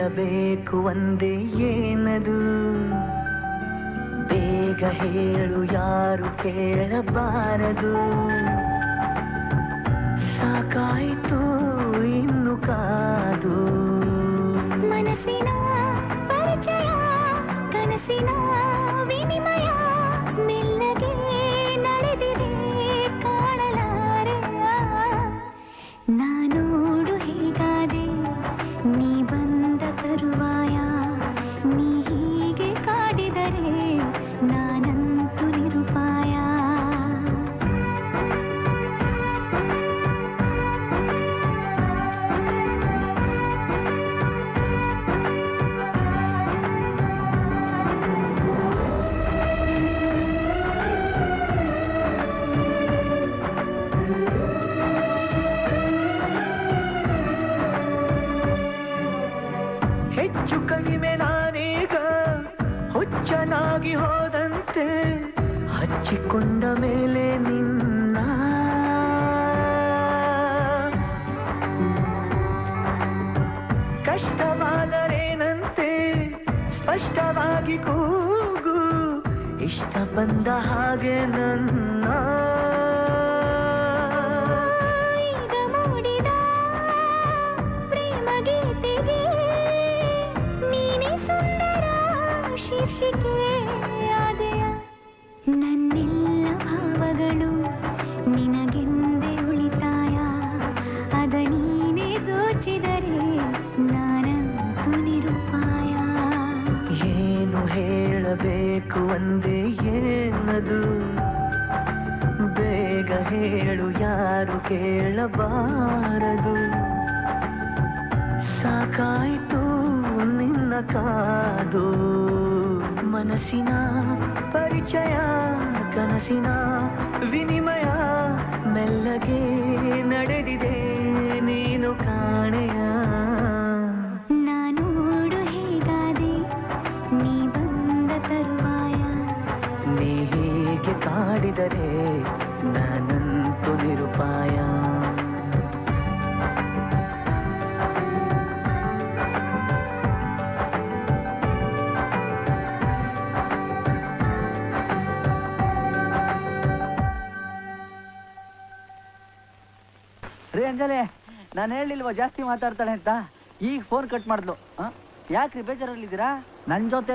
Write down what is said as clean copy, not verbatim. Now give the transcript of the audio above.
ಹೇಳಬೇಕು ಒಂದೇ ಏನದು ಬೇಗ ಹೇಳು ಯಾರು ಕೇಳಬಾರದು ಸಾಕಾಯಿತು ಇನ್ನು ಕಾದು ಮನಸ್ಸಿನ ಪರಿಚಯ ಕನಸಿನ ವಿನಿಮಯ ಮೆಲ್ಲಗೆ ನಡೆದಿದೆ ಕಾಣಲಾರೆಯ ನಾನೋಡು ಹೀಗಾದೆ ನೀ ಬಂದ ತರುವಾಯ ನೀ ಹೀಗೆ ಕಾಡಿದರೆ ನಾನಂತೂ ನಿರುಪಾಯ ಹೆಚ್ಚು ಕಡಿಮೆ ನಾನೀಗ ಹುಚ್ಚನಾಗಿ ಹೋದಂತೆ ಹಚ್ಚಿಕೊಂಡ ಮೇಲೆ ನಿನ್ನ ಕಷ್ಟವಾದರೇನಂತೆ ಸ್ಪಷ್ಟವಾಗಿ ಕೂಗು ಇಷ್ಟ ಬಂದ ಹಾಗೆ ನನ್ನ ಈಗ ಮೂಡಿದ ಪ್ರೇಮ ಗೀತೆಗೆ ನೀನೇ ಸುಂದರ ಶೀರ್ಷಿಕೆ ಆದೆಯ ನನ್ನೆಲ್ಲ ಭಾವಗಳು ನಿನಗೆಂದೇ ಉಳಿತಾಯ ಅದ ನೀನೇ ದೋಚಿದರೆ ನಾನಂತೂ ನಿರುಪಾಯ ಏನು ಹೇಳಬೇಕು ಒಂದೇ ಏನದು ಬೇಗ ಹೇಳು ಯಾರು ಕೇಳಬಾರದು ಸಾಕಾಯಿತು ನಿನ್ನ ಕಾದು ಮನಸ್ಸಿನ ಪರಿಚಯ ಕನಸಿನ ವಿನಿಮಯ ಮೆಲ್ಲಗೆ ನಡೆದಿದೆ ನೀನು ಕಾಣೆಯ ನಾನೋಡು ಹೀಗಾದೆ ನೀ ಬಂದ ತರುವಾಯ ನೀ ಹೀಗೆ ಕಾಡಿದರೆ ನಾನಂತೂ ನಿರುಪಾಯ ರೀ ಅಂಜಲಿ ನಾನು ಹೇಳಿಲ್ವ ಜಾಸ್ತಿ ಮಾತಾಡ್ತಾಳೆ ಅಂತ ಈಗ ಫೋನ್ ಕಟ್ ಮಾಡಿದ್ಲು ಯಾಕ್ರಿ ಬೇಜಾರಲ್ಲಿದ್ದೀರಾ ನನ್ನ ಜೊತೆ